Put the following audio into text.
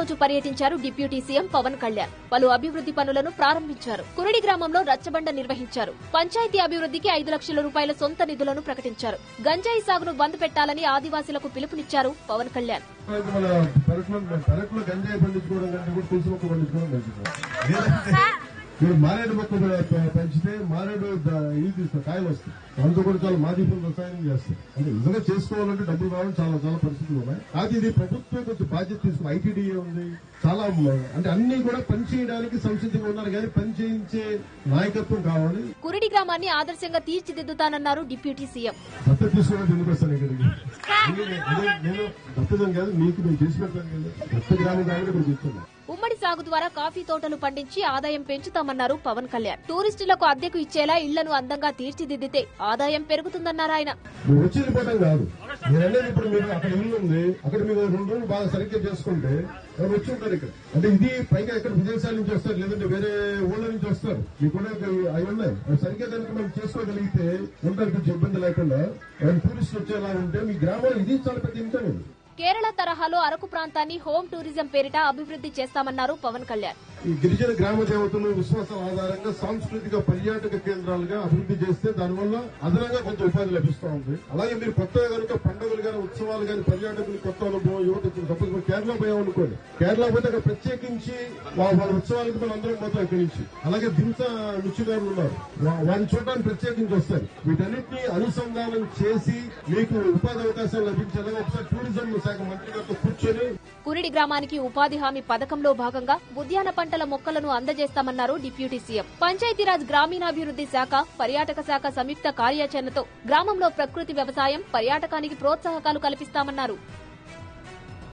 రోజు పర్యటించారు deputy CM Pawan Kalyan. పలు అభివృద్ది పనులను ప్రారంభించారు. కురిడి గ్రామంలో రచ్చబండ నిర్వహించారు. పంచాయతీ అభివృద్దికి 5 లక్షల రూపాయల సొంత నిధులను ప్రకటించారు. గంజాయి సాగును బంద్ పెట్టాలని ఆదివాసీలకు పిలుపునిచ్చారు పవన్ కళ్యాణ్. మీరు మారేడు మొక్క పెంచితే మారేడు ఇది తీస్తారు, కాయలు వస్తాయి. దాంతో కూడా చాలా మాదీపులు రసాయనం చేస్తారు. అంటే నిజంగా చేసుకోవాలంటే డబ్బులు కావాలని చాలా చాలా పరిస్థితులు ఉన్నాయి. అది ఇది ప్రభుత్వం కొంచెం బాధ్యత తీసుకుని ఐటీడీఏ ఉంది, చాలా అంటే అన్ని కూడా పని చేయడానికి సంసిద్ధంగా ఉన్నారు, కానీ పని చేయించే నాయకత్వం కావాలి. కురిడి గ్రామాన్ని ఆదర్శంగా తీర్చిదిద్దుతానన్నారు డిప్యూటీ సీఎం. దత్త తీసుకోవడానికి ఎందుకు వస్తాను ఇక్కడికి? నేను దత్తజం కాదు, మీకు నేను చేసి పెడతాను కదా. దత్త గ్రామం కాబట్టి ఇక్కడ కూర్చున్నాను. ఉమ్మడి సాగు ద్వారా కాఫీ తోటలు పండించి ఆదాయం పెంచుతామన్నారు పవన్ కళ్యాణ్. టూరిస్టులకు అద్దెకు ఇచ్చేలా ఇళ్లను అందంగా తీర్చిదిద్దితే ఆదాయం పెరుగుతుందన్నారు ఆయన. వచ్చి వెళ్ళిపోవడం కాదు, నేననేది ఇప్పుడు మీరు అక్కడ ఇల్లు ఉంది, అక్కడ మీరు 2 రోజులు బాగా సరిగ్గా చేసుకుంటే ఎవరు వచ్చి ఉంటారు ఇక్కడ. అంటే ఇది పైగా ఎక్కడ విదేశాల నుంచి వస్తారు, లేదంటే వేరే ఊళ్ళ నుంచి వస్తారు. మీకు కూడా అవి ఉన్నాయి. సరిగ్గా దానికి మనం చేసుకోగలిగితే ఉండడానికి కొంచెం ఇబ్బంది లేకుండా టూరిస్ట్ వచ్చేలా ఉంటే మీ గ్రామంలో ఇది చాలా పెద్ద ఇన్కమ్. కేరళ తరహాలో అరకు ప్రాంతాన్ని హోమ్ టూరిజం పేరిట అభివృద్ది చేస్తామన్నారు పవన్ కళ్యాణ్. ఈ గిరిజన గ్రామ దేవతలు విశ్వాసాల ఆధారంగా సాంస్కృతిక పర్యాటక కేంద్రాలుగా అభివృద్ది చేస్తే దానివల్ల అదనంగా కొంత ఉపాధి లభిస్తూ ఉంది. అలాగే మీరు కొత్తగా కనుక పండుగలు గానీ ఉత్సవాలు గానీ పర్యాటకులు కొత్త అనుభవం యువత సపోజ్ కేరళ పోయామనుకోండి, కేరళ పోతే అక్కడ ప్రత్యేకించి వాళ్ళ ఉత్సవాలకు మనం అందరం పోతాం ఇక్కడి నుంచి. అలాగే దింస రుచిగారులు ఉన్నారు, వారిని చూడడానికి ప్రత్యేకించి వస్తారు. వీటన్నిటిని అనుసంధానం చేసి మీకు ఉపాధి అవకాశాలు లభించేలాగా ఒకసారి టూరిజం శాఖ మంత్రి గారితో కూర్చొని. కురిడి గ్రామానికి ఉపాధి హామీ పథకంలో భాగంగా ఉద్యాన పంటల మొక్కలను అందజేస్తామన్నారు డిప్యూటీ సీఎం. పంచాయతీరాజ్ గ్రామీణాభివృద్ది శాఖ, పర్యాటక శాఖ సంయుక్త కార్యాచరణతో గ్రామంలో ప్రకృతి వ్యవసాయం, పర్యాటకానికి ప్రోత్సాహకాలు కల్పిస్తామన్నారు.